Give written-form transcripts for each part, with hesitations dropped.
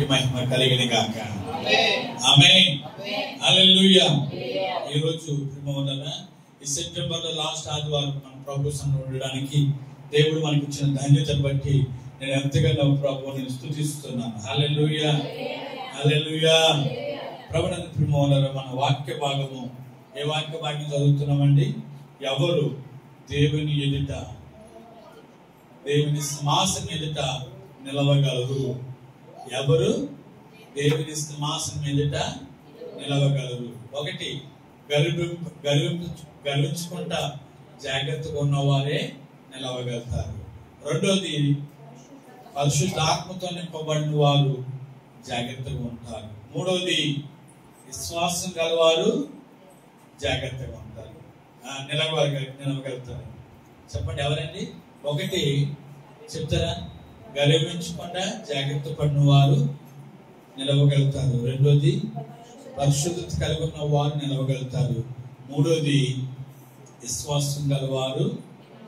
దేవునికి మహిమ కలిగిన గాక. ఆమేన్. హల్లెలూయా. ఈ రోజు ఈ సెప్టెంబర్ లో లాస్ట్ ఆదివారం మన ప్రభు సన్నిధిలో ఉండడానికి దేవుడు మనకి ఇచ్చిన ధన్యతను బట్టి నేను ఎంతగానో ప్రభువుని స్తుతిస్తున్నాను. హల్లెలూయా, హల్లెలూయా. ప్రభునందు ప్రియమైన మన వాక్య భాగము, ఏ వాక్య భాగం చదువుతున్నామండి? ఎవరు దేవుని ఎదుట, దేవుని సింహాసనం ఎదుట నిలవగలరు? ఎవరు దేవుని సింహాసనం ఎదుట నిలవగలరు? ఒకటి, గర్వించుకుంటా జాగ్రత్తగా ఉన్నవారే నిలవగలుగుతారు. రెండోది, పరిశుద్ధ ఆత్మతో నింపబడిన వారు జాగ్రత్తగా ఉంటారు. మూడోది, విశ్వాసం గలవారు జాగ్రత్తగా ఉంటారు, నిలవగలుగుతారు. చెప్పండి ఎవరండి? ఒకటి చెప్తారా? గర్వించకుండా జాగ్రత్త పడిన వారు నిలవగలుగుతారు. రెండోది, పరిశుద్ధత కలిగి ఉన్న వారు నిలవగలుగుతారు. మూడోది, విశ్వాసం గలవారు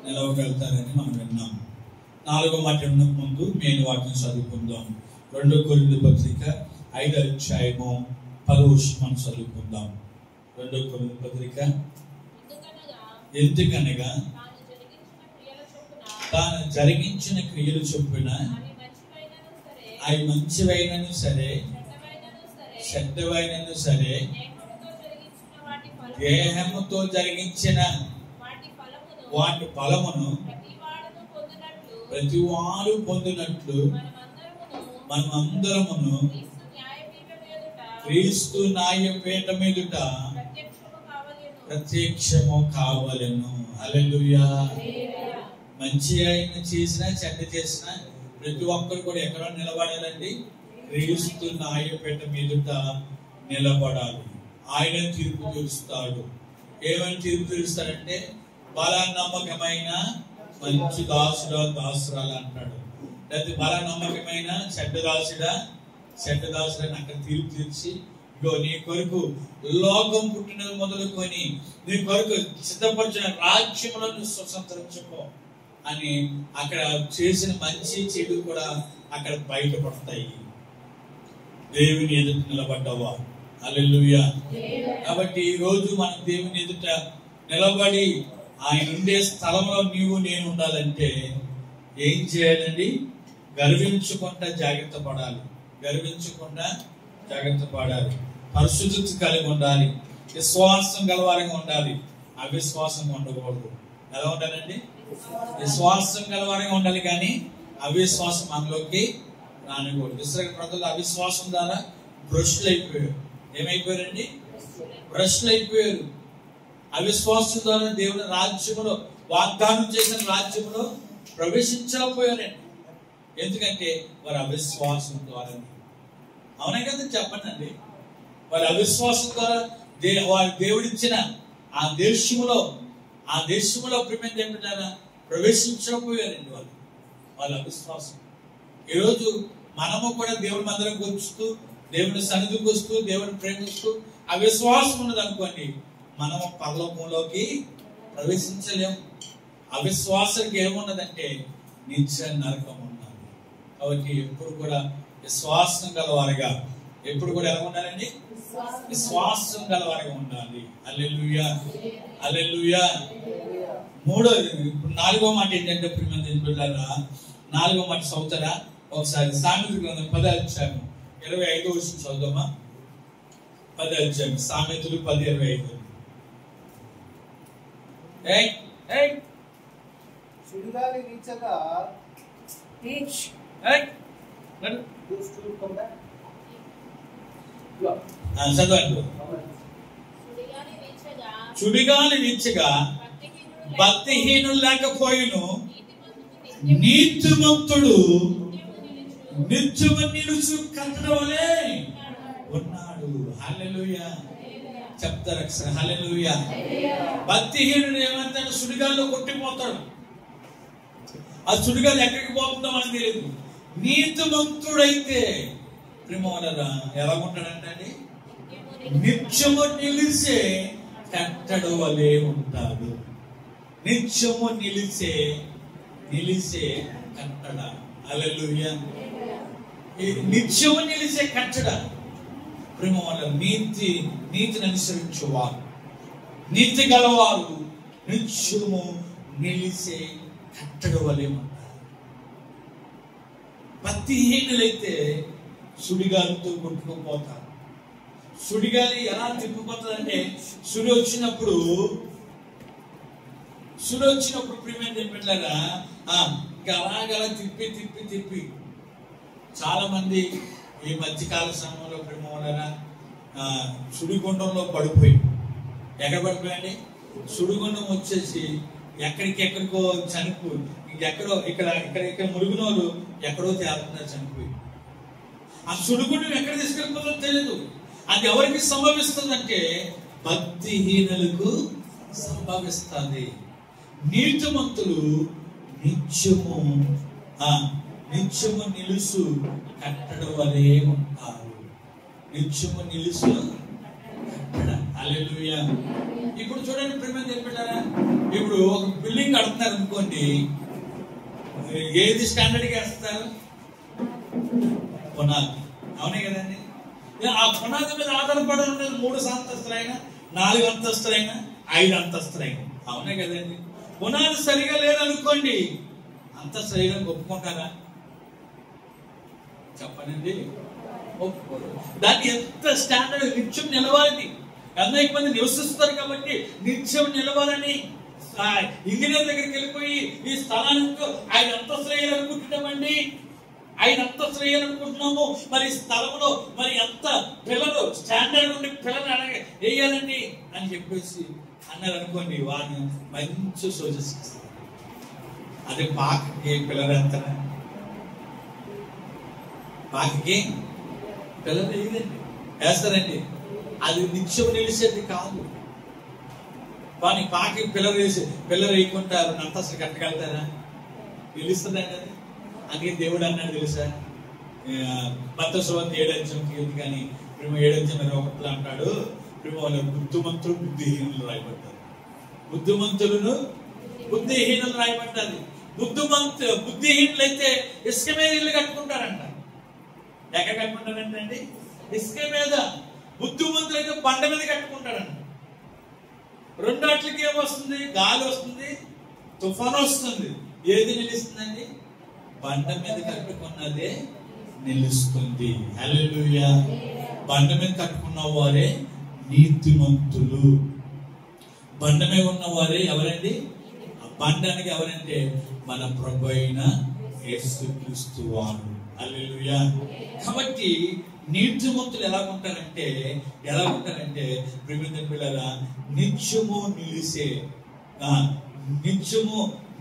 నిలవగలుగుతారని మనం విన్నాం. నాలుగో మాట ముందు నేను వాటిని చదువుకుందాం. 2 కొరింథీ పత్రిక 5వ అధ్యాయము 10వ వచనం చదువుకుందాం. 2 కొరింథీ పత్రిక, ఎందుకనగా తాను జరిగించిన క్రియలు చొప్పున అవి మంచివైనను సరే చెడ్డవైనను సరే దేహముతో జరిగించిన వాటి ఫలమును ప్రతి వారు పొందినట్లు మనమందరమును క్రీస్తు న్యాయపీఠం ఎదుట ప్రత్యక్షము కావలెను. హల్లెలూయా. మంచి అయిన చేసినా చెడ్డ చేసినా ప్రతి ఒక్కరు కూడా ఎక్కడ నిలబడాలండి? క్రీస్తు న్యాయపీఠం ఎదుట నిలబడాలి. ఆయన తీర్పు తీరుస్తాడు. ఏమని తీర్పు తీరుస్తాడంటే, బలా నమ్మకమైన మంచి దాసుడా దాసురాలు అంటాడు. లేకపోతే బలా నమ్మకమైన చెడ్డ దాసుడని అక్కడ తీర్పు తీర్చి, ఇగో నీ కొరకు లోకం పుట్టినది మొదలుకొని నీ కొరకు సిద్ధపరిచిన రాజ్యములను స్వతంత్రించుకో అని అక్కడ చేసిన మంచి చెడు కూడా అక్కడ బయటపడతాయి. దేవుని ఎదుట నిలబడ్డవా? హల్లెలూయా. కాబట్టి ఈ రోజు మనం దేవుని ఎదుట నిలబడి ఆయన ఉండే స్థలంలో నీవు నేను ఉండాలంటే ఏం చేయాలండి? గర్వించకుండా జాగ్రత్త పడాలి. పరిశుద్ధత కలిగి ఉండాలి. విశ్వాసం గలవారంగా ఉండాలి. అవిశ్వాసంగా ఉండకూడదు. ఎలా ఉండాలండి? విశ్వాసం గలవారంగా ఉండాలి, కానీ అవిశ్వాసం మనలోకి రానికూడదు. ఇశ్రాయేలు ప్రజలు అవిశ్వాసం ద్వారా భ్రష్టులు అయిపోయారు. ఏమైపోయారండి? భ్రష్టులు అయిపోయారు. అవిశ్వాసం ద్వారా దేవుని రాజ్యములో, వాగ్దానం చేసిన రాజ్యములో ప్రవేశించలేకపోయారండి. ఎందుకంటే వారి అవిశ్వాసం ద్వారా. అవునా కదా? చెప్పండి అండి. వారి అవిశ్వాసం ద్వారా వారి దేవుడిచ్చిన ఆ దేశములో ప్రేమేంటి ఏమిటారా ప్రవేశించకపోయారండి వాళ్ళ అవిశ్వాసం. ఈరోజు మనము కూడా దేవుని మందిరంకి వస్తూ, దేవుని సన్నిధికి వస్తూ, దేవుని ప్రేమిస్తూ అవిశ్వాసం ఉన్నది అనుకోండి, మనము పరలోకంలోకి ప్రవేశించలేము. అవిశ్వాసానికి ఏమున్నదంటే నిత్య నరకం ఉన్నది. కాబట్టి ఎప్పుడు కూడా విశ్వాసం గలవారిగా, ఎప్పుడు కూడా ఎలా ఉండాలండి? విశ్వాసం గలవారిగా ఉండాలి. హల్లెలూయా, హల్లెలూయా. మూడోది, ఇప్పుడు 4వ మాట ఏంటంటే ప్రియమైన 4వ మాట చదువుతారా ఒకసారి? సామెతల గ్రంథం 10వ అధ్యాయం 25వ వచనం చదువుదామా? 10వ అధ్యాయం సామెతలు 10:25. సుడిగాలి వీచగా చుడిగాలి వీచగా భక్తిహీనులు లేకపోయిను నీతిమంతుడు నిత్యము నిలుచు కట్టడం వలె ఉన్నాడు. హల్లెలూయా. చెప్తారు ఒకసారి హల్లెలూయా. భక్తిహీనుడు ఏమంటాడు? సుడిగాల్లో కొట్టిపోతాడు. ఆ సుడిగాలు ఎక్కడికి పోతుందో మనకు తెలియదు. నీతిమంతుడైతే ప్రేమరా ఎలా ఉంటాడంటే నిత్యము నిలిచే కట్టడం వలె ఉంటాడు. నిత్యము నిలిచే కట్టడ. హల్లెలూయా. నిత్యము నిలిచే కట్టడ. ప్రేమ వల్ల నీతిని అనుసరించేవారు, నీతి గలవారు నిత్యము నిలిచే కట్టడ వలె ఉంటారు. భక్తిహీనులైతే సుడిగాలితో కొట్టుకుపోతారు. సుడిగాలి ఎలా తిప్పిపోతుందంటే సుడి వచ్చినప్పుడు ప్రియమైన పెట్టారా ఇంకా అలాగలా తిప్పి చాలా మంది ఈ మధ్యకాల సమయంలో ప్రేమ వలన సుడిగుండంలో పడిపోయి, ఎక్కడ పడిపోయండి? సుడిగుండం వచ్చేసి ఎక్కడికో చనిపోయి, ఇక్కడ మురుగునోళ్ళు ఎక్కడో తేలుతున్నారు చనిపోయి. ఆ సుడిగుండం ఎక్కడ తీసుకెళ్ళిపోతుందో తెలియదు. అది ఎవరికి సంభవిస్తుందంటే భక్తిహీనులకు సంభవిస్తుంది. నీతిమంతులు నిత్యము నిలుసు కట్టడ వలె ఉంటారు. నిత్యము నిలుసు కట్టడ. హల్లెలూయా. ఇప్పుడు చూడండి ప్రేమ చెప్పారా, ఇప్పుడు ఒక బిల్డింగ్ కడుతున్నారు అనుకోండి, ఏది స్టాండర్డ్ గా వేస్తారు? పునాది. అవునే కదండి. ఆ పునాది మీద ఆధారపడి ఉన్నది 3 అంతస్తులైనా 4 అంతస్తులైనా 5 అంతస్తులైనా. అవునే కదండి. పునాది సరిగా లేదనుకోండి, అంతస్తు వేయడానికి ఒప్పుకుంటారా? చెప్పనండి, ఒప్పుకోరు. దాన్ని ఎంత స్టాండర్డ్ నిత్యం నిలవాలని అనేక మంది నివసిస్తారు కాబట్టి నిత్యం నిలవాలని ఇంజనీర్ దగ్గరికి వెళ్ళిపోయి ఈ స్థలానికి 5 అంతస్తులు వేయాలనుకుంటున్నామండి, 5 అంతస్తులు వేయాలనుకుంటున్నాము, మరి స్థలంలో మరి ఎంత పిల్లలు స్టాండర్డ్ ఉండి పిల్లలు అలాగే వేయాలండి అని చెప్పేసి అన్నారు అనుకోండి, వాడిని మంచి సూచిస్తారు. అదే పాకకి పిల్లలు ఎంత పాకకి పిల్లలు వేయదండి, వేస్తారండి. అది నిత్యం నిలిచేది కాదు. కానీ పాకి పిల్లలు వేయకుండా అంతస్తులు కట్టగలుగుతారా? నిలుస్తుందండి అది. అందుకే దేవుడు అన్నాడు తెలుసా, మత్తయి సువార్త 7:8 కానీ 7:21 అంటాడు, బుద్ధిమంతులు బుద్ధిహీనులు రాయబడ్డారు. బుద్ధిహీనులు రాయబడ్డారు. బుద్ధిహీనులైతే ఇసుక మీద ఇల్లు కట్టుకుంటారంట. ఎక్కడ కట్టుకుంటారంటే ఇసుక మీద. బుద్ధిమంతులు అయితే బండ మీద కట్టుకుంటారంట. రెండాట్లకి ఏమొస్తుంది? గాలి వస్తుంది, తుఫాను వస్తుంది. ఏది నిలుస్తుందండి? బండ మీద కట్టుకున్నదే నిలుస్తుంది. హల్లెలూయా. బండ మీద కట్టుకున్న వారే నీతిమంతులు. బండ మీద ఉన్న వారే ఎవరండి? బండానికి ఎవరంటే మన ప్రభు అయిన యేసుక్రీస్తు వారు. హల్లెలూయా. కాబట్టి నీతిమంతులు ఎలా ఉంటారంటే ప్రియమైన పిల్లరా, నిత్యము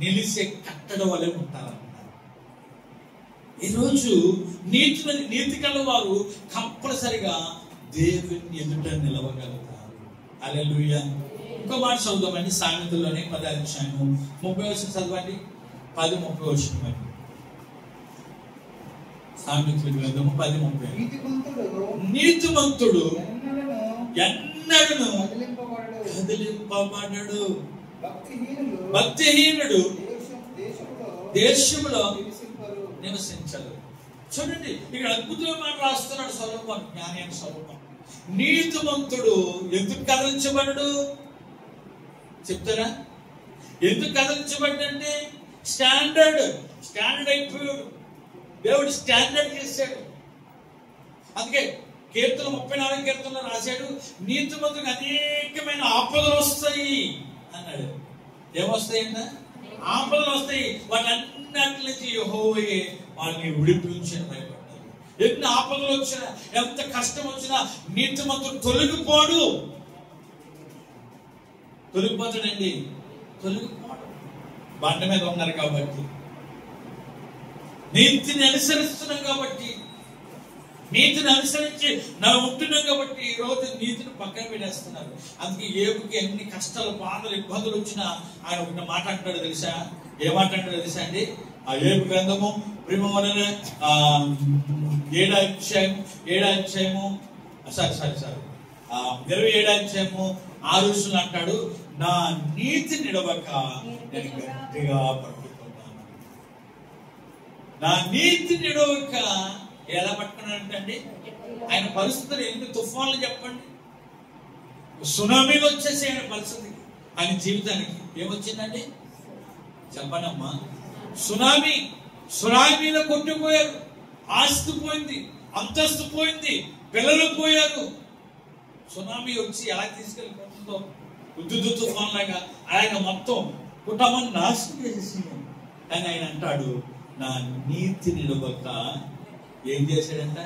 నిలిసే కట్టడ వలె ఉంటారన్నమాట. ఈరోజు నీతి కల వారు కంపల్సరిగా దేవుని ఎదుట నిలవగలుగుతారు. హల్లెలూయా. ఇంకో మాట చదువుదామండి, సామెతల్లోనే 10వ అధ్యాయము 30వ వచనం చదవండి. 10:30 వచనం. సామెతల గ్రంథము 10:30. నీతిమంతుడు ఎన్నడూను కదిలింపబడడు. భక్తిహీనుడు దేశములో నివసించడు. చూడండి, ఇక్కడ అద్భుతమైన మాట రాస్తున్నాడు సొలొమోను, జ్ఞాని అయిన సొలొమోను. నీతిమంతుడు ఎందుకు కదిలించబడడు చెప్తారా? ఎందుకు కదిలించబడ్డంటే స్టాండర్డ్ అయిపోయాడు. దేవుడు స్టాండర్డ్ చేశాడు. అందుకే కీర్తన 34 కీర్తనలో రాశాడు, నీతిమంతులకు అనేకమైన ఆపదలు వస్తాయి అన్నాడు. ఏమొస్తాయంట? ఆపదలు వస్తాయి. వాటన్నిటి నుంచి యెహోవాయే వారిని విడిపించి భయపడ్డారు. ఎన్ని ఆపదలు వచ్చినా, ఎంత కష్టం వచ్చినా నీతిమంతుడు తొలగిపోతాడండి. తొలగిపోవడం బండ మీద ఉన్నారు కాబట్టి, నీతిని అనుసరిస్తున్నాం కాబట్టి, నీతిని అనుసరించి ఉంటున్నాం కాబట్టి ఈ రోజు నీతిని పక్కన పెట్టేస్తున్నారు. అందుకే ఏబుకి ఎన్ని కష్టాలు, బాధలు, ఇబ్బందులు వచ్చినా ఆయన ఒక మాట అంటాడు తెలుసా? ఏమాట అంటాడు తెలుసా అండి? ఆ ఏబు గ్రంథము ప్రేమ వలన 7వ అధ్యాయము 27వ అధ్యాయము 6వ వచనం అంటాడు, నా నీతి నిడవక నేను గట్టిగా పట్టుకున్నాను. నా నీతి నిడవక ఎలా పట్టుకున్నాడంటండి? ఆయన పరిస్థితులు ఎన్ని తుఫాన్లు చెప్పండి, సునామీలు వచ్చేసి ఆయన పరిస్థితికి, ఆయన జీవితానికి ఏమొచ్చిందండి చెప్పనమ్మా? సునామీలో కొట్టుకుపోయారు, ఆస్తి పోయింది, అంతస్తు పోయింది, పిల్లలు పోయారు. సునామీ వచ్చి ఎలా తీసుకెళ్ళిపోతుందో ఉద్దుదు తుఫాన్ లాగా అలాగే మొత్తం కుటుంబాన్ని నాశనం చేసేసింది. కానీ ఆయన అంటాడు, నా నీతి నిలబొక్క ఏం చేశాడంట?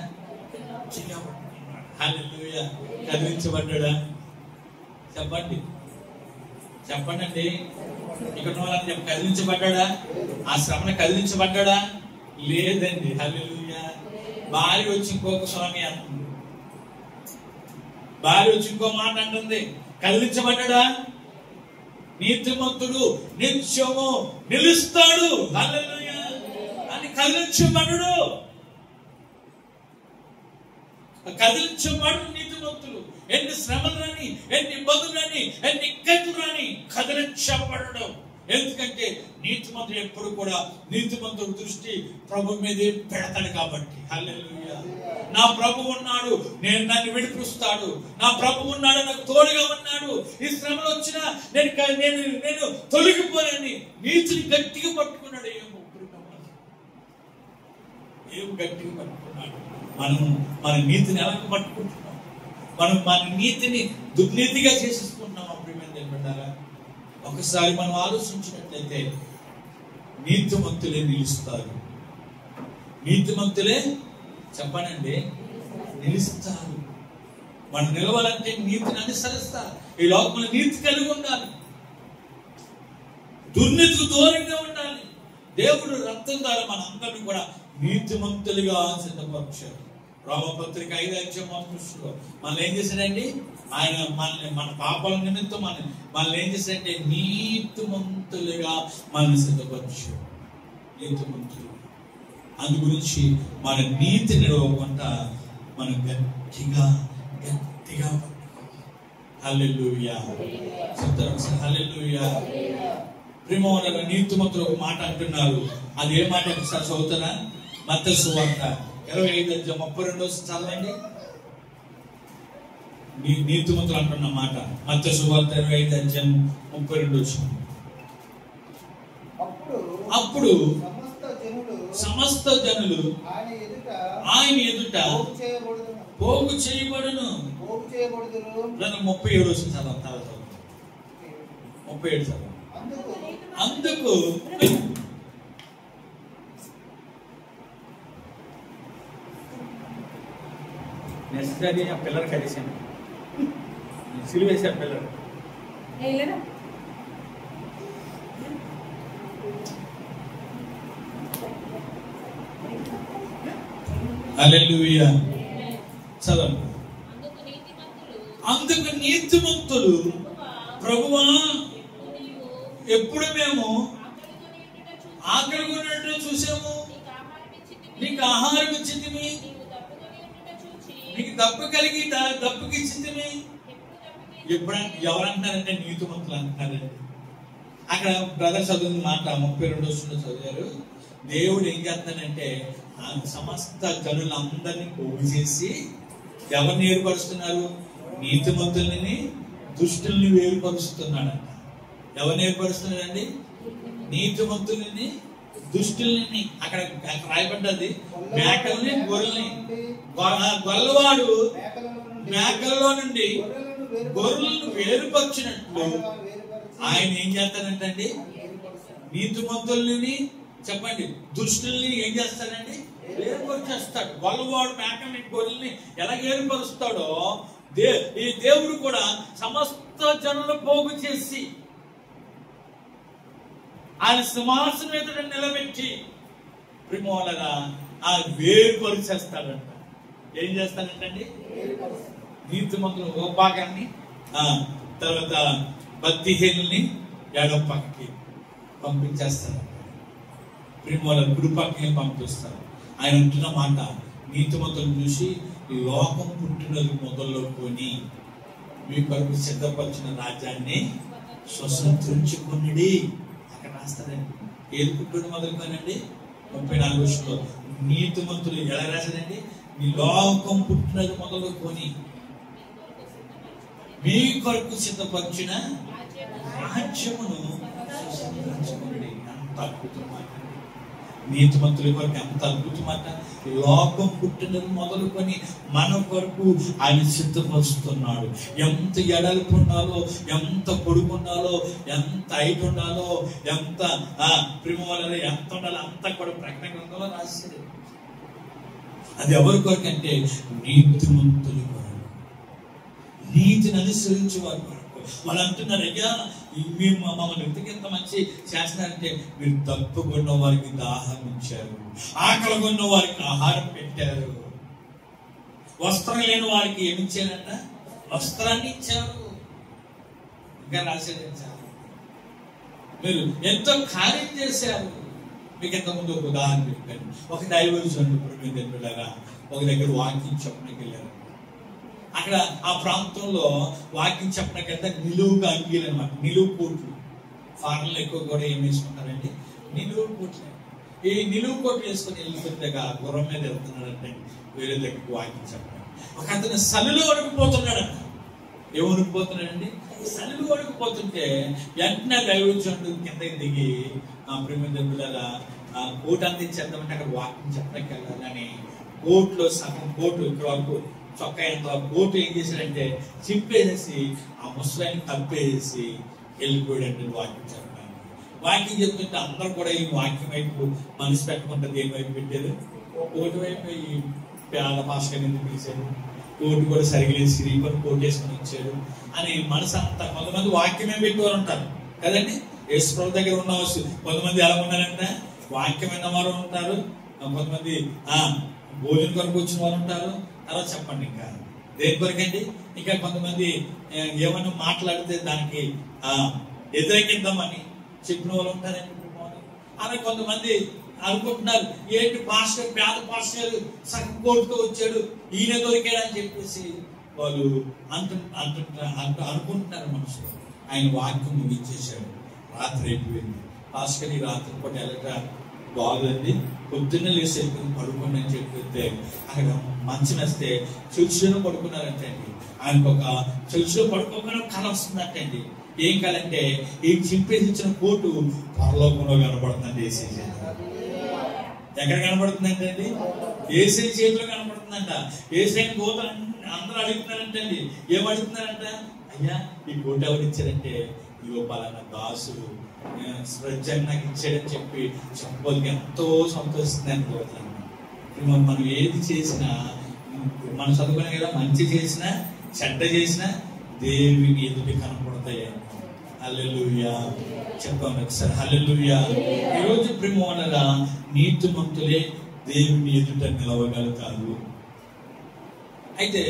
హల్లెలూయా. కదిలించబడ్డా? చెప్పండి అండి. ఇక్కడ వాళ్ళని కదిలించబడ్డా? ఆ శ్రమను కదిలించబడ్డా? లేదండి. హల్లెలూయా. భార్య వచ్చి ఇంకొక స్వామి అంటుంది, భార్య వచ్చి ఇంకో మాట అంటుంది. కదిలించబడ్డా? నీతిమంతుడు నిత్యము నిలుస్తాడు. హల్లెలూయా. అని కదిలించబడు నీతిమంతులు. ఎన్ని శ్రమలని, ఎన్ని ఇబ్బందులని, ఎన్ని ఇక్కట్లని కదిలించబడడం. ఎందుకంటే నీతిమంతుడు ఎప్పుడు కూడా నీతిమంతుడు దృష్టి ప్రభు మీదే పెడతాడు కాబట్టి. హల్లెలూయా. నా ప్రభు ఉన్నాడు, నన్ను విడిపిస్తాడు. నా ప్రభు ఉన్నాడు, నాకు తోడుగా ఉన్నాడు. ఈ శ్రమలు వచ్చినా నేను తొలగిపోయాని నీతిని గట్టిగా పట్టుకున్నాడు. ఏం గట్టిగా పట్టుకున్నాడు? మనం మన నీతిని ఎలా పట్టుకుంటున్నాం? మనం మన నీతిని దుర్నీతిగా చేసేసుకుంటున్నాం. అప్పుడు ఒకసారి మనం ఆలోచించినట్లయితే నీతిమంతులే నిలుస్తారు. నీతిమంతులే చెప్పనండి నిలుస్తారు. మనం నిలవాలంటే నీతిని అనుసరిస్తారు. ఈ లోకంలో నీతి కలిగి ఉండాలి, దుర్నీతికి దూరంగా ఉండాలి. దేవుడు రక్తం ద్వారా మన అందరినీ కూడా నీతిమంతులుగా సిద్ధపరిచారు. రోమపత్రిక 5:3 మనల్ని ఏం చేశాడండి? ఆయన మన పాపాల నిమిత్తం మనల్ని ఏం చేశాడంటే నీతిమంతులుగా మనల్ని సిద్ధపరిచారు. నీతిమంతులు. అందు గురించి మన నీతి నిలవకుండా మనం గట్టిగా హల్లెలూయా. హల్లెలూయా. ప్రేమవల్ల నీతిమంతులు ఒక మాట అంటున్నారు. అది ఏ మాట ఒకసారి చదువుతారా? మత్తయి సువార్త 25:32 చదవండి. నీతిమంతులు అంటున్న మాట మత్తయి సువార్త 25:32. అప్పుడు సమస్త జనులు ఆయన ఎదుట పోగు చేయబడును. 37 చదవండి. 37 చదవండి. అందుకు నెక్స్ట్ అది ఆ పిల్లలు కలిసాను సిలువేశారు పిల్లలు. హల్లెలూయా. చదవండి. అందుకు నీతిమంతులు, ప్రభువా ఎప్పుడు మేము ఆకలి కొన్నట్టు చూసాము, నీకు ఆహారం ఇచ్చింది, నీకు దప్పు కలిగి దప్పుకి ఇచ్చింది. ఎప్పుడంటే ఎవరంటారంటే నీతిమంతులు అంటారండి. అక్కడ బ్రదర్ చదువుని మాట 32 చదివారు. దేవుడు ఏం చేస్తాడంటే సమస్త జనులందరినీ పోగు చేసి ఎవరిని ఏర్పరుస్తున్నారు? నీతిమంతుల్ని దుష్టుల్ని వేరుపరుస్తున్నాడంట. ఎవరిని ఏర్పరుస్తున్నాడండి? నీతిమంతుల్ని దుష్టుల్ని. అక్కడ రాయబడ్డది మేకల్ని గొర్రెల్ని. గొల్లవాడు మేకల్లో నుండి గొర్రెలను వేరుపరిచినట్లు ఆయన ఏం చేస్తాడంటండి? నీతిమంతుల్ని చెప్పండి దుష్టుల్ని ఏం చేస్తాడండి? వేరుపరిచేస్తాడు. గొల్లవాడు మేకల్ని గొర్రెల్ని ఎలా వేరుపరుస్తాడో ఈ దేవుడు కూడా సమస్త జనులు పోగు చేసి ఆయన సింహాసనం మీద నిలబెట్టి ప్రిమోలగా ఆ వేరుపరిచేస్తాడంట. ఏం చేస్తాడంటండి? నీతిమంతులు ఓ భాగాన్ని, తర్వాత భక్తిహీనుల్ని ఎడమ పక్కకి పంపించేస్తాడు. ప్రిమోల కుడి పక్కకి పంపిస్తారు. ఆయన అంటున్న మాట, నీతిమంతులను చూసి లోకం పుట్టినది మొదలుకొని మీ కొరకు సిద్ధపరిచిన రాజ్యాన్ని స్వతంత్రించుకున్నది. అక్కడ రాస్తారండి. ఏది పుట్టుడు మొదలుకోనండి? 34 నీతిమంతులు ఎలా రాశారండి? ఈ లోకం పుట్టినది మొదలుకొని మీ కొరకు సిద్ధపరిచిన రాజ్యమును స్వతంత్రించుకొనుడి. ఎంత అద్భుతమాట! నీతిమంతుల కొరకు ఎంత అద్భుతమాట! లోకం పుట్టినది మొదలుకొని మన కొరకు ఆయన సిద్ధపరుస్తున్నాడు. ఎంత ఎడల్పు ఉండాలో, ఎంత పొడుగు ఉండాలో, ఎంత హైట్ ఉండాలో, ఎంత ప్రేమ ఎంత ఉండాలో అంతా కూడా ప్రకటన గ్రంథంలో రాశారు. అది ఎవరి కొరకు అంటే నీతిమంతుల కొరకు, నీతిని అనుసరించే వారి కొరకు. వాళ్ళు అంటున్నారు, అయ్యా మేము మమ్మల్ని ఎందుకు ఎంత మంచి చేస్తున్నారంటే మీరు తప్పుకున్న వారికి దాహం ఇచ్చారు, ఆకలి కొన్న వారికి ఆహారం పెట్టారు, వస్త్రం లేని వారికి ఏమి ఇచ్చారంట? వస్త్రాన్ని ఇచ్చారు. ఇంకా రాసేది మీరు ఎంతో కార్యం చేశారు. మీకు ఎంతమంది ఒక ఉదాహరణ చెప్పాను. ఒక డైవర్షన్ దగ్గర ఒక దగ్గర వాకింగ్ చెప్పడానికి వెళ్ళారు. అక్కడ ఆ ప్రాంతంలో వాకింగ్ చెప్పడానికంటే నిలువుగా అంగీలు అనమాట, నిలువు కోట్లు. ఫారెన్లో ఎక్కువ కూడా ఏం వేసుకుంటారంటే నిలువు కోట్లు. ఈ నిలువు కోట్లు వేసుకొని వెళ్ళిపోతే గుర్రం మీద వెళ్తున్నాడంటే వేరే దగ్గరికి వాకింగ్ చెప్పడానికి. ఒక అతను సలులు వణికిపోతున్నాడంట. ఏం వణికిపోతున్నాడండి? సలులు వణికిపోతుంటే వెంటనే దైవజనుడు కిందకి దిగి ప్రేమ దగ్గర కోట్ అందించేద్దామంటే అక్కడ వాకింగ్ చెప్పడానికి వెళ్ళాలని కోట్లో సగం కోటు ఇక్కడ వరకు చొక్కా ఎంత కోటు ఏం చేశాడంటే చింపేసేసి ఆ ముసలాన్ని తప్పేసి వెళ్ళిపోయాడంటే వాకింగ్ చెప్పడానికి. వాకింగ్ చెప్తుంటే అందరూ కూడా ఈ వాకింగ్ వైపు మనసు పెట్టకుండా దేని వైపు పెట్టారు? కోటు వైపు. ఈ పేద భాస్కర్ ఎందుకు పిలిచారు? కోటు కూడా సరిగ్గా శ్రీపని కోటు వేసుకొని వచ్చాడు అని మనసు అంతా. కొంతమంది వాక్యమే పెట్టేవారు ఉంటారు కదండి. యేసుప్రభు దగ్గర ఉన్న కొంతమంది ఎలా ఉన్నారంటే వాక్యమైన వారు ఉంటారు, కొంతమంది భోజనం కొరకు వచ్చిన వారు ఉంటారు. తర్వాత చెప్పండి ఇంకా దేని కొరకండి? ఇంకా కొంతమంది ఏమన్నా మాట్లాడితే దానికి వ్యతిరేకిద్దామని చెప్పిన వాళ్ళు ఉంటారండి. అలా కొంతమంది అనుకుంటున్నారు, ఏంటి పాస్టర్ పేద పాస్టర్ సగం కోటుతో వచ్చాడు, ఈయన దొరికాడు అని చెప్పేసి వాళ్ళు అనుకుంటున్నారు మనుషులు. ఆయన వాక్యం ముగించేశాడు. రాత్రి అయిపోయింది. పాస్టర్ ఈ రాత్రి పూట వెళ్ళక బాగుంది, పొద్దున్న లేసి పడుకోండి అని చెప్పితే అక్కడ మంచం వేస్తే చర్చిలో పడుకున్నారంటే అండి. ఆయనకు ఒక చర్చిలో పడుకోకుండా కళ వస్తుందంటండి. ఏం కళ అంటే ఈ చింపేసి ఇచ్చిన కోటు పరలోకంలో కనబడుతుందండి. ఏసీ ఎక్కడ కనబడుతుందంటే అండి? ఏసీ చేతిలో కనబడుతుందంట. ఏసీ కోతలు అందరూ అడుగుతున్నారంటే అండి. ఏం అడుగుతున్నారంట? అయ్యా ఈ కోటు ఎవరు ఇచ్చారంటే ఇగో పలానా దాసు స్వచ్ఛంగా నాకు ఇచ్చాడని చెప్పి చెప్పడానికి ఎంతో సంతోషిస్తుంది అనుకోవట్లేదు. మనం ఏది చేసినా మనం చదువుకునే కదా, మంచి చేసినా చెడ్డ చేసినా దేవుని ఎదుటి కనపడతాయి. హల్లెలూయా చెప్పాము ఒకసారి. హల్లెలూయా. ఈరోజు ప్రేమగా నీతిమంతులే దేవుని ఎదుట నిలవగలుగుతారు. అయితే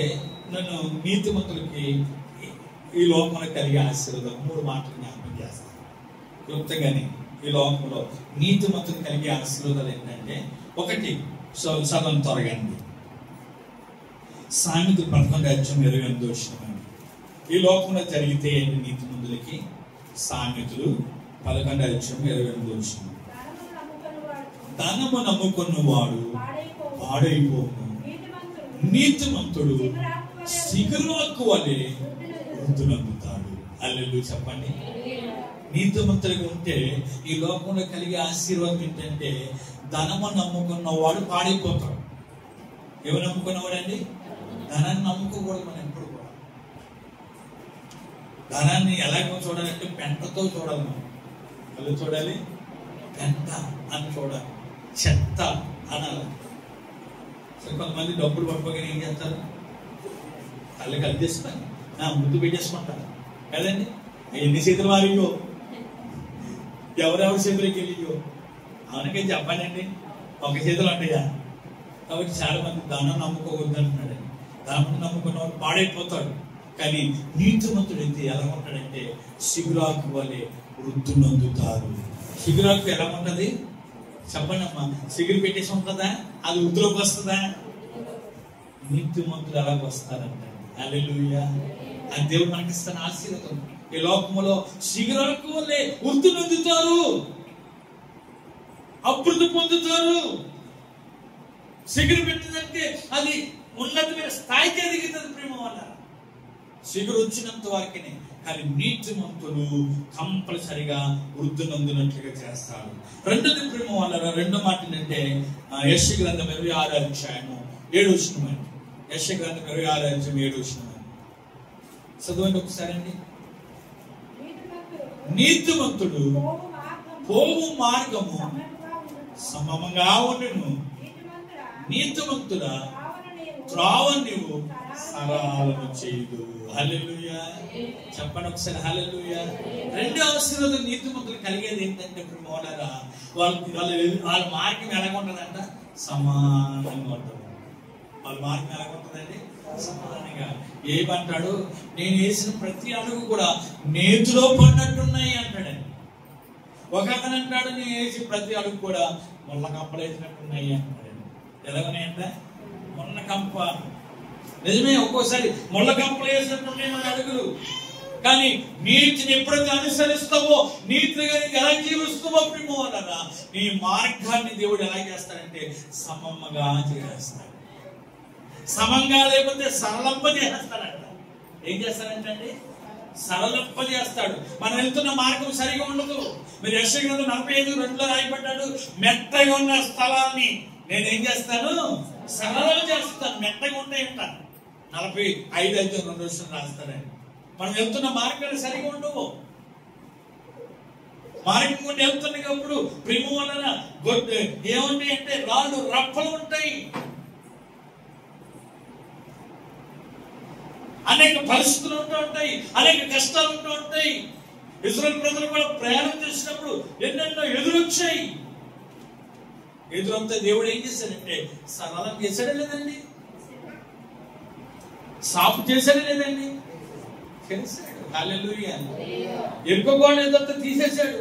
నన్ను నీతిమంతులకి ఈ లోకంలో కలిగే ఆశీర్వాదం 3 మాటలు జ్ఞాపకం చేస్తాను క్లుప్తంగానే. ఈ లోకంలో నీతిమంతులు కలిగే ఆశీర్వాదాలు ఏంటంటే, ఒకటి సగం త్వరగండి. సామెతలు 11:28. ఈ లోకంలో జరిగితే నీతిమంతులకి సామెతలు 11:28. ధనము నమ్ముకున్నవాడు పాడైపోను, నీతిమంతుడు సిగురాకు వలె వృద్ధులందుతాడు. హల్లెలూయా చెప్పండి. నీతిమంతులుగా ఉంటే ఈ లోకంలో కలిగే ఆశీర్వాదం ఏంటంటే, ధనము నమ్ముకున్నవాడు పాడైపోతాడు. ఎవరు నమ్ముకున్నవాడు అండి? ధనాన్ని నమ్ముకోకూడదు. మనం ఎప్పుడు కూడా ధనాన్ని ఎలాగో చూడాలంటే పెంటతో చూడాలి. మనం ఎలా చూడాలి? పెంట అని చూడాలి, చెత్త అనాలి. సరే, కొంతమంది డబ్బులు పట్టుకోగానే ఏం చేస్తారు? కళ్ళకి అద్దెసుకొని ముందు పెట్టేసుకుంటారు కదండి. ఎన్ని చేతులు వారియో, ఎవరెవరి చేతులకి వెళ్ళియో. అవునకే చెప్పానండి, ఒక చేతులు అంటాయా? కాబట్టి చాలా మంది ధనం నమ్ముకోవద్దు అంటున్నాడు. ధనం నమ్ముకున్నవాడు పాడైపోతాడు. కానీ నీతిమంతుడు అయితే ఎలా ఉంటాడంటే సిగురాకు వలె వృద్ధులందుతారు. సిగురాకు ఎలా ఉంటది చెప్పండి అమ్మా? సిగురు పెట్టేసి ఉంటుందా? అది వృద్ధిలోకి వస్తుందా? నీతిమంతులు ఎలాగ వస్తారంట. హల్లెలూయా. అది దేవుడు మనకి ఇస్తున్న ఆశీర్వాదం. ఈ లోకములో సిగురాకు వలె వృద్ధులందుతారు. అభివృద్ధి పొందుతారు. సిగురు పెట్టిందంటే అది ఉన్నతమైన స్థాయికి ఎదుగుతుంది ప్రేమ వల్ల. సిగురు వచ్చినంత వారికి, కానీ నీతిమంతులు కంపల్సరిగా వృద్ధి నందునట్లుగా చేస్తారు. రెండోది ప్రేమ వల్ల రెండో మాట ఏంటంటే యెషయా గ్రంథం 26వ అధ్యాయము 7వ వచనం. యెషయా గ్రంథం 26వ అధ్యాయం 7వ వచనం చదవండి ఒకసారి అండి. నీతిమంతుడు పోవు మార్గము సమమంగా ఉండును, నీతిమంతుల త్రోవను నీవు సరళము చేయదు. హల్లెలూయా చెప్పండి ఒకసారి హల్లెలూయా. రెండో ఆశీర్వాదం నీతిమంతులు కలిగేది ఏంటంటే ప్రేమోలారా, వాళ్ళ మార్గం ఎలాగుంటదంట? సమానంగా ఉంటుంది. వాళ్ళ మార్గం ఎలాగుంటుందండి? సమానంగా. ఏమంటాడు? నేను వేసిన ప్రతి అడుగు కూడా నేతిలో పడినట్టున్నాయి అంటాడండి. ఒక అతను అంటాడు, నేను వేసిన ప్రతి అడుగు కూడా ముళ్ళ కంపలు వేసినట్టున్నాయి అంటాడండి. ఎలాగన్నాయంట? ముళ్ళ కంప. నిజమే, ఒక్కోసారి ముళ్ళ కంపలు వేసినట్టున్నాయి మన అడుగులు. కానీ నీతిని ఎప్పుడైతే అనుసరిస్తావో, నీతిగా ఎలా జీవిస్తావో ప్రేమో అన్నారా, నీ మార్గాన్ని దేవుడు ఎలా చేస్తాడంటే సమమ్మగా చేస్తాడు. సమంగా లేకపోతే సరళంప చేస్తాడంట. ఏం చేస్తాడంటే సరళంప చేస్తాడు. మనం వెళ్తున్న మార్గం సరిగా ఉండదు. మీరు యెషయా గ్రంథం 45:2 రాయబడ్డాడు, మెత్తగా ఉన్న స్థలాన్ని నేనేం చేస్తాను? సరళం చేస్తాను. మెత్తగా ఉంటాయంట. 45:2 రాస్తాడండి. మనం వెళ్తున్న మార్గాలు సరిగా ఉండవు. మార్గం గుండా వెళ్తున్నప్పుడు ప్రేమ వలన ఏముంటాయి అంటే రాళ్ళు రప్పలు ఉంటాయి. అనేక పరిస్థితులు ఉంటూ ఉంటాయి, అనేక కష్టాలు ఉంటూ ఉంటాయి. ఇశ్రాయేలు ప్రజలు కూడా ప్రయాణం చేసినప్పుడు ఎన్నెన్నో ఎదురొచ్చాయి. ఎదురంతా దేవుడు ఏం చేశాడంటే సరళం చేశాడే లేదండి, సాపు చేశాడే లేదండి, చేశాడు. హల్లెలూయా. ఎరుకగోడ ఎదురంతా తీసేశాడు,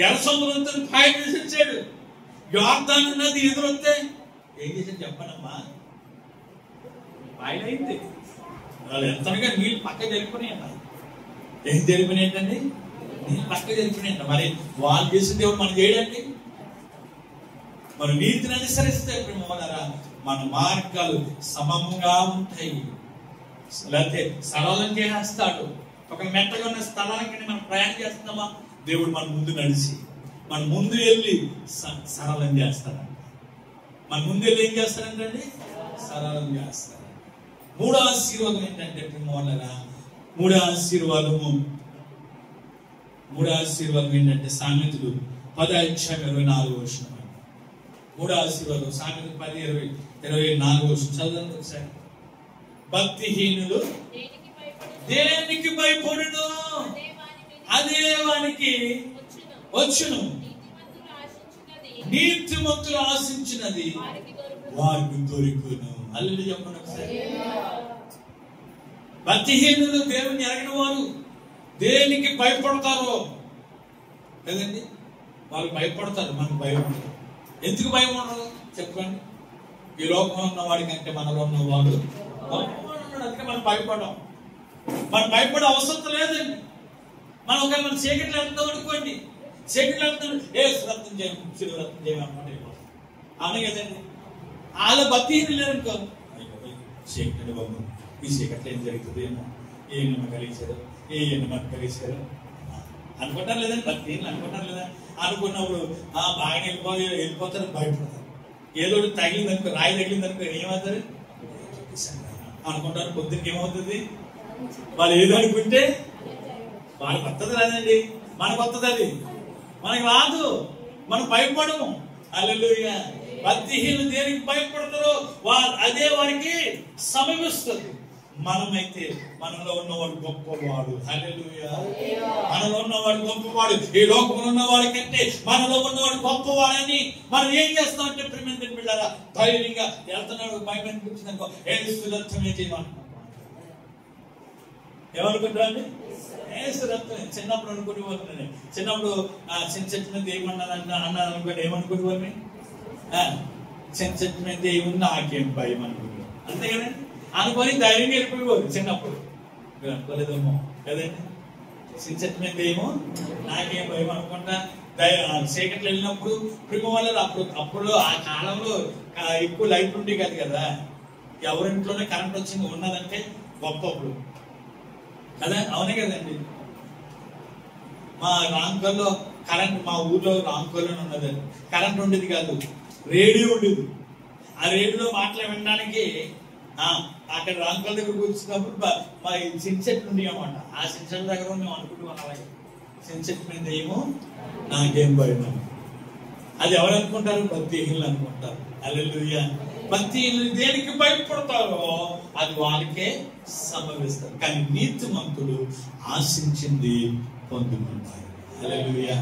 ఎర్ర సముద్రంతో పాయ చేసేసాడు. యోర్దాను నది ఎదురొస్తే ఏం చేశాడు చెప్పనమ్మా? పాయలైంది. వాళ్ళు ఎంతగా నీళ్ళు పక్క జరిపినాయంట. ఏం జరిపినాయంటండి? నీళ్ళు పక్క జరిపినాయంట. మరి వాళ్ళు చేసిన దేవుడు మనం చేయడండి. మనం నీతిని అనుసరిస్తే మన మార్గాలు సమముగా ఉంటాయి. లేకపోతే సరళం చేస్తాడు. ఒక మెట్టగా ఉన్న స్థలానికి మనం ప్రయాణం చేస్తున్నామా, దేవుడు మన ముందు నడిచి మన ముందు వెళ్ళి సరళం చేస్తాడంట. మన ముందు వెళ్ళి ఏం చేస్తాడంటే సరళం చేస్తాడు. మూడో ఆశీర్వాదం ఏంటంటే మూడో ఆశీర్వాదం ఏంటంటే సామెతలు 10:24. మూడో ఆశీర్వాదం సామెతలు 10:24 చదవండి ఒకసారి. భక్తిహీనులు దేనికి భయపడును, అదే వానికి వచ్చును. నీతిమంతులు ఆశించినది వారికి దొరికును. అల్లు చెప్పండి ఒకసారి. భక్తిహీనులు దేవుని ఎరగిన వారు దేనికి భయపడతారో లేదండి, వాళ్ళు భయపడతారు, మనకు భయపడతారు. ఎందుకు భయపడరు చెప్పండి? ఈ లోకంలో ఉన్న వాడి కంటే మనలో ఉన్నవాడు అందుకే మనం భయపడం. మనం భయపడే అవసరం లేదండి. మనం ఒక మన చీకట్లు వెళ్తాం అనుకోండి, చీకట్లు వెళ్తాం ఏ రత్నం చేయడం రత్నం చేయమని అవును కదండి. వాళ్ళ భక్తిహీనులు లేదనుకో, చీకటి బాబు ఈ చీకట్లో ఏం జరుగుతుంది ఏమో, ఏ నమ్మ కలిసారు, ఏ నమ్మ కలిసారు అనుకుంటారు లేదండి. భక్తిహీనులు అనుకుంటారు లేదా? అనుకున్నప్పుడు బాగానే వెళ్ళిపోతారు, భయపడతారు. ఏదో తగిలిందనుకో, రాయి తగిలిందనుకో ఏమవుతారు అనుకుంటారు. పొద్దున్నకి ఏమవుతుంది? వాళ్ళు ఏదో అనుకుంటే వాళ్ళకి వస్తుంది రాదండి, మనకు వస్తుంది. అది మనకి రాదు, మనం భయపడము. హల్లెలూయా. భక్తిహీనులు దేనికి భయపడతారో అదే వారికి సమీపిస్తుంది. మనమైతే మనలో ఉన్నవాడు గొప్పవాడు. హల్లెలూయా. మనలో ఉన్నవాడు గొప్పవాడు. ఈ లోకంలో ఉన్నవాడి కంటే మనలో ఉన్నవాడు గొప్పవాడని మనం ఏం చేస్తామంటే ప్రేమించిన బిడ్డలారా ధైర్యంగా వెళ్తున్నాడు. భయం అనిపించిందనుకో యేసు రక్తమే చేయమనుకుంటున్నాం. ఏమనుకుంటారా అండి? యేసు రక్తం. చిన్నప్పుడు అనుకునేవాళ్ళు, చిన్నప్పుడు చిన్న ఏమన్నారన్న అన్నారు అనుకోండి, ఏమనుకునేవాళ్ళని చిన్న దేవుని నాకేం భయం అనుకునేవారు. అంతే కదండి. అనుకొని ధైర్యంగా వెళ్ళిపోయేవారు చిన్నప్పుడు. మీరు అనుకోలేదేమో కదండి. సిన్సెట్ మీద ఏమో నాకేం భయం అనుకుంటా. చీకట్లు వెళ్ళినప్పుడు ప్రిమ వల్ల అప్పుడు ఆ కాలంలో ఎక్కువ లైట్ ఉండే కాదు కదా, ఎవరింట్లోనే కరెంట్ వచ్చింది ఉన్నదంటే గొప్పప్పుడు కదా, అవునే కదండి. మా రాంకోల్లో కరెంట్, మా ఊర్లో రాంకోల్లోనే ఉన్నదండి, కరెంట్ ఉండేది కాదు, రేడియో ఉండేది. ఆ రేడియోలో మాటలు వినడానికి అక్కడ రాంకోల్ దగ్గర కూర్చున్నప్పుడు మా సిన్సెట్ ఉండి అన్నమాట. ఆ సిన్సెట్ దగ్గర మేము అనుకుంటున్నాం, అలాగే సిన్సెట్ మీద ఏమో నాకేం భయం. అది ఎవరు అనుకుంటారు? భక్తిహీనులు అనుకుంటారు. హల్లెలూయా. భక్తిహీనులు దేనికి భయపడతారో అది వాళ్ళకే సంభవిస్తారు, కానీ నీతిమంతులు ఆశించింది పొందుకుంటారు. హల్లెలూయా.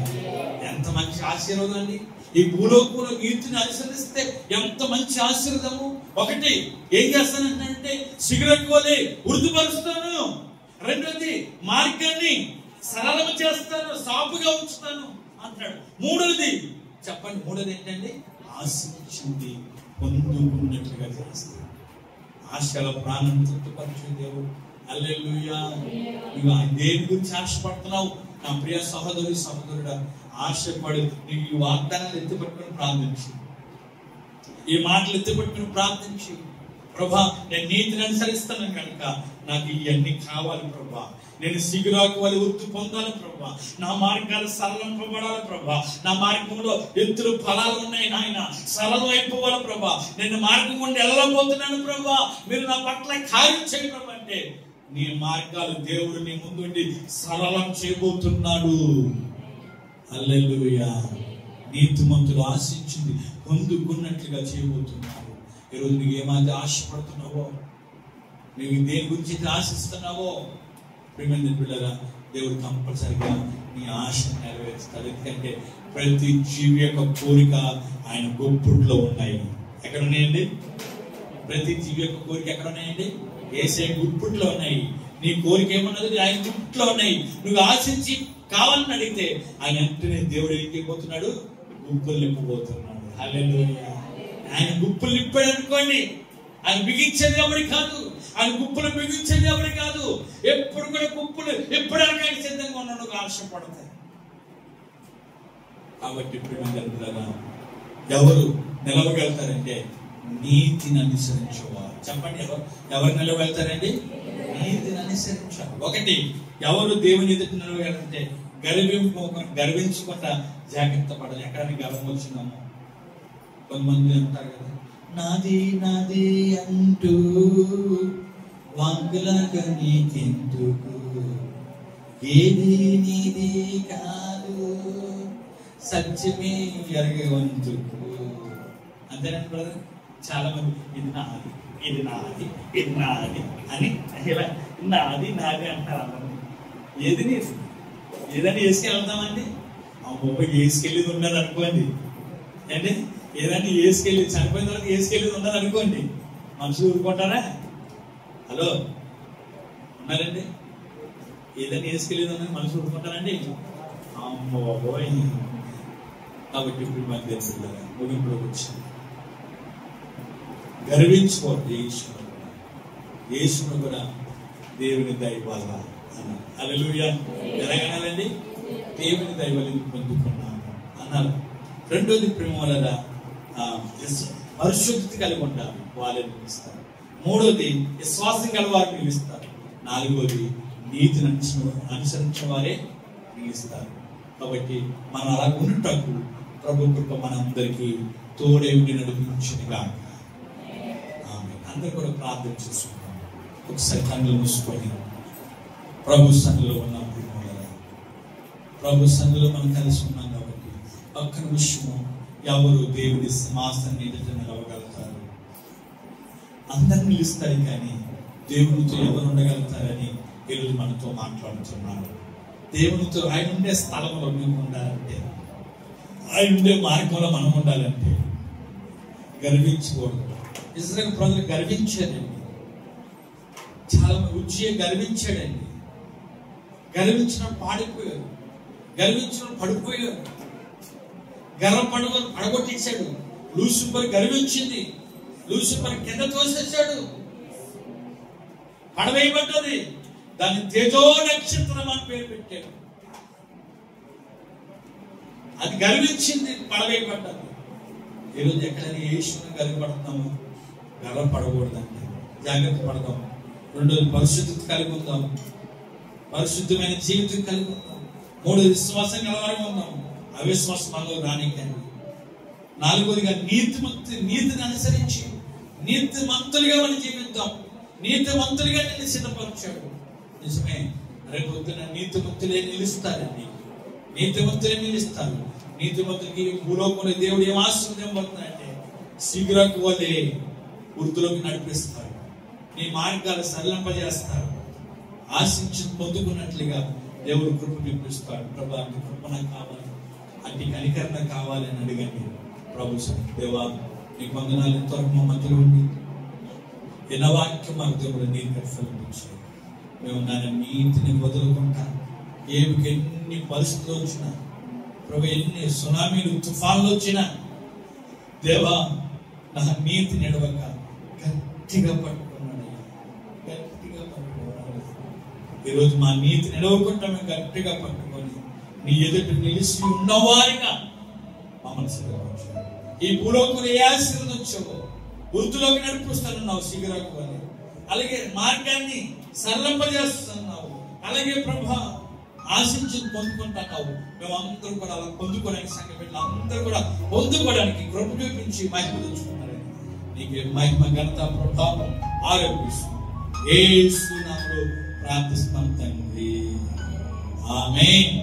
ఎంత మంచి ఆశీర్వాదం అండి! ఈ భూలోకంలో నీతిని అనుసరిస్తే ఎంత మంచి ఆశీర్వాదము. ఒకటి ఏం చేస్తానంటే సిగరెట్ వలె వృద్ధిపరుస్తాను. రెండోది మార్గాన్ని సరళం చేస్తాను, సాపుగా ఉంచుతాను అంటాడు. మూడోది చెప్పండి, మూడోది ఏంటండి? ఆశించింది పొందుకున్నట్లుగా చేస్తాను. ఆశల ప్రాణం తృప్తిపరిచే దేవుడు. హల్లెలూయా. నువ్వు దేని గురించి ఆశపడుతున్నావు నా ప్రియ సహోదరి సహోదరుడా? ఆశపడి నీకు ఈ వాగ్దానాలు ఎత్తిపట్టుకుని ప్రార్థించి, ఈ మాటలు ఎత్తిపట్టుకుని ప్రార్థించి, ప్రభా నేను నీతిని అనుసరిస్తాను కనుక నాకు ఇవన్నీ కావాలి ప్రభా, నేను సిగురాకు వల్ల వృద్ధి పొందాలి ప్రభా, నా మార్గాలు సరళింపబడాలి ప్రభా, నా మార్గంలో ఎత్తులు ఫలాలు ఉన్నాయి నాయన, సరళం అయిపోవాలి ప్రభా, నేను మార్గం గుండా వెళ్ళబోతున్నాను ప్రభా, మీరు నా పట్ల కార్యం చేయడం అంటే నీ మార్గాలు దేవుడు నీ ముందుండి సరళం చేయబోతున్నాడు. హల్లెలూయా. నీతిమంతులు ఆశించింది పొందుకున్నట్లుగా చేయబోతున్నాడు. ఈరోజు నీకు ఏమైతే ఆశపడుతున్నావో, నీకు దేని గురించి ఆశిస్తున్నావో ప్రియమైన బిడ్డలారా, దేవుడు కంపల్సరిగా నీ ఆశ నెరవేరుస్తాడు. ఎందుకంటే ప్రతి జీవి యొక్క కోరిక ఆయన గుప్పుట్లో ఉన్నాయి. ఎక్కడ ఉన్నాయండి? ప్రతి జీవి యొక్క కోరిక ఎక్కడ ఉన్నాయండి? యేసే గుప్పుట్లో ఉన్నాయి. నీ కోరిక ఏమన్నది ఆయన గుప్పుట్లో ఉన్నాయి. నువ్వు ఆశించి కావాలని అడిగితే ఆయన వెంటనే దేవుడు ఏం చేయబోతున్నాడు? గుప్పులు నింపబోతున్నాడు. హల్లెలూయా. ఆయన గుప్పులు నింపాడు అనుకోండి, ఆయన బిగించేది ఎవరి కాదు, ఆయన గుప్పులు బిగించేది ఎవరి కాదు. ఎప్పుడు కూడా గుప్పులు ఎప్పుడైనా సిద్ధంగా ఉన్నాడు, ఆశపడతాయి. కాబట్టి ఇప్పుడు ఎవరు నిలవగలుగుతారంటే నీతిని అనుసరించేవారు. చెప్పండి, ఎవరు నిలవగలుగుతారండి? నీతిని అనుసరించారు. ఒకటి, ఎవరు దేవుని ఎదుటి నిలవగలంటే గర్వించకుండా జాగ్రత్త పడాలి. ఎక్కడానికి గర్వం వచ్చినామో కొంతమంది అంటారు కదా, నాది నాది అంటూ వాంగులాగా నీకెందుకు, ఏది నీది కాదు సత్యమే ఎరగవంతుకు. అంతేనండి బ్రదర్. చాలా మంది ఇది నాది, ఇది నాది, ఇది నాది అని ఇలా నాది నాది అంటారు. అందరూ ఏది నీది, ఏదైనా వేసుకెళ్తామండి. అమ్మో వేసుకెళ్ళేది ఉన్నది అనుకోండి అంటే, ఏదైనా వేసుకెళ్ళి చనిపోయిన తర్వాత వేసుకెళ్ళేది ఉన్నది అనుకోండి, మనుషులు ఊరుకుంటారా? హలో ఉన్నారండి? ఏదైనా వేసుకెళ్ళేది ఉన్నది మనుషులు ఊరుకుంటారండి? అమ్మో పోయి. కాబట్టి ఇప్పుడు మనకు తెలుసు ముగింపులోకి వచ్చింది. గర్వించుకోండి. యేసును కూడా దేవుని దయ వల్ల అన్నారు. హల్లెలూయా. ఎలాగనాలండి? దేవుని దయ వల్ల పొందుకున్నాను అన్నారు. రెండోది ప్రేమ వల్ల పరిశుద్ధి కలిగి ఉంటారు, వాళ్ళని నిలుస్తారు. మూడోది విశ్వాసం గల వారు నిలుస్తారు. నాలుగోది నీతిని అనుసరించిన వారే నిలుస్తారు. కాబట్టి మనం అలా ఉండటకు ప్రభు కృప మనందరికీ తోడే ఉండి నడిపించింది కాక. అందరూ కూడా ప్రార్థన చేసుకుంటాం. ఒకసారి కన్నులు మూసుకొని ప్రభు సన్నిధిలో ఉన్నాం. ప్రభు సన్నిధిలో మనం కలిసి ఉన్నాం కాబట్టి ఒక్క నిమిషము ఎవరు దేవుడి సింహాసనం ఎదుట నిలవగలుగుతారు? అందరు నిలుస్తారు, కానీ దేవునితో ఎవరు ఉండగలుగుతారని ఈరోజు మనతో మాట్లాడుతున్నారు. దేవునితో ఆయన ఉండే స్థలంలో మేము ఉండాలంటే, ఆయన ఉండే మార్గంలో మనం ఉండాలంటే గర్వించకూడదు. ఇశ్రాయేలు ప్రజలు గర్వించారండి. చాలా మంది ఉజ్జియా గర్వించాడండి. గర్వించిన పాడిపోయారు, గర్వించిన పడిపోయారు, గర్వపడవని పడగొట్టేశాడు. లూసిఫర్ గర్వించింది, లూసిఫర్ కింద తోసేశాడు, పడవేయబడ్డది. దాని తేజో నక్షత్రం అని పేరు పెట్టాడు. అది గర్వించింది, పడవేయబడ్డది. ఈరోజు ఎక్కడైనా యేసుని గర్వపడుతున్నాము, గర్వపడకూడదండి. జాగ్రత్త పడదాం. రెండోది పరిశుద్ధత కలిగి ఉందాం, పరిశుద్ధమైన జీవితం కలిగి ఉందాం. మూడోది విశ్వాసం కలవారం ఉందాం, అవిశ్వాసం మనలో రానికండి. నాలుగోదిగా నీతిని అనుసరించి నీతిమంతులుగా మనం జీవిద్దాం. నీతిమంతులుగా నిన్ను సిద్ధపరిచాడు. నిజమే, రేపు పొద్దున నీతిమంతులే నిలుస్తారండి. నీతిమంతులే నిలుస్తారు. నీతిమంతులకి భూలోకంలో దేవుడు ఏం ఆశీర్వాదం పడుతున్నాడంటే శీఘ్రకు వలే వృద్ధిలోకి నడిపిస్తాడు. నీ మార్గాలు సరళింపజేస్తాడు. ఆశించి పొందుకున్నట్లుగా దేవుడు కృప చూపిస్తాడు. ప్రభా, నీ కృప నాకు కావాలి, అట్టి కనికరణ కావాలని అడిగండి. ప్రభు దేవా, నీకు వందనాలు. ఎంతవరకు మా మధ్యలో ఉండి ఎన్న వాక్యం మాకు దేవుడు నీకు ఫలించాడు. మేము నాన్న నీతిని వదులుకుంటా. ఎన్ని పరిస్థితులు వచ్చినా ప్రభు, ఎన్ని సునామీలు తుఫాన్లు వచ్చినా దేవా, నా నీతి నిడవక గట్టిగా పట్టుకున్నాడు. గట్టిగా పట్టుకున్నాడు. ఈరోజు మా నీతి నిలవకుండా మేము గట్టిగా పట్టుకొని నీ ఎదుట నిలిచి ఉన్నవారిగా మమ్మల్ని సిద్ధపరచు. ఈ భూలోకంలో ఏ ఆశీర్వాదం వచ్చావో వృద్ధిలోకి నడిపిస్తానున్నావు శీఘ్రకు అని. అలాగే మార్గాన్ని సరళంపజేస్తున్నావు. అలాగే ప్రభా, ఆశించి పొందుకుంటున్నావు. మేము అందరూ కూడా అలా పొందుకోవడానికి, సంఘ బిడ్డలు అందరూ కూడా పొందుకోవడానికి కృప చూపించి మహిమ తెచ్చుకున్నారని నీకే మహిమ, ఘనత, ప్రభావం ఆరోపిస్తున్నాం. యేసు నామములో ప్రార్థిస్తున్నాం తండ్రి. ఆమేన్.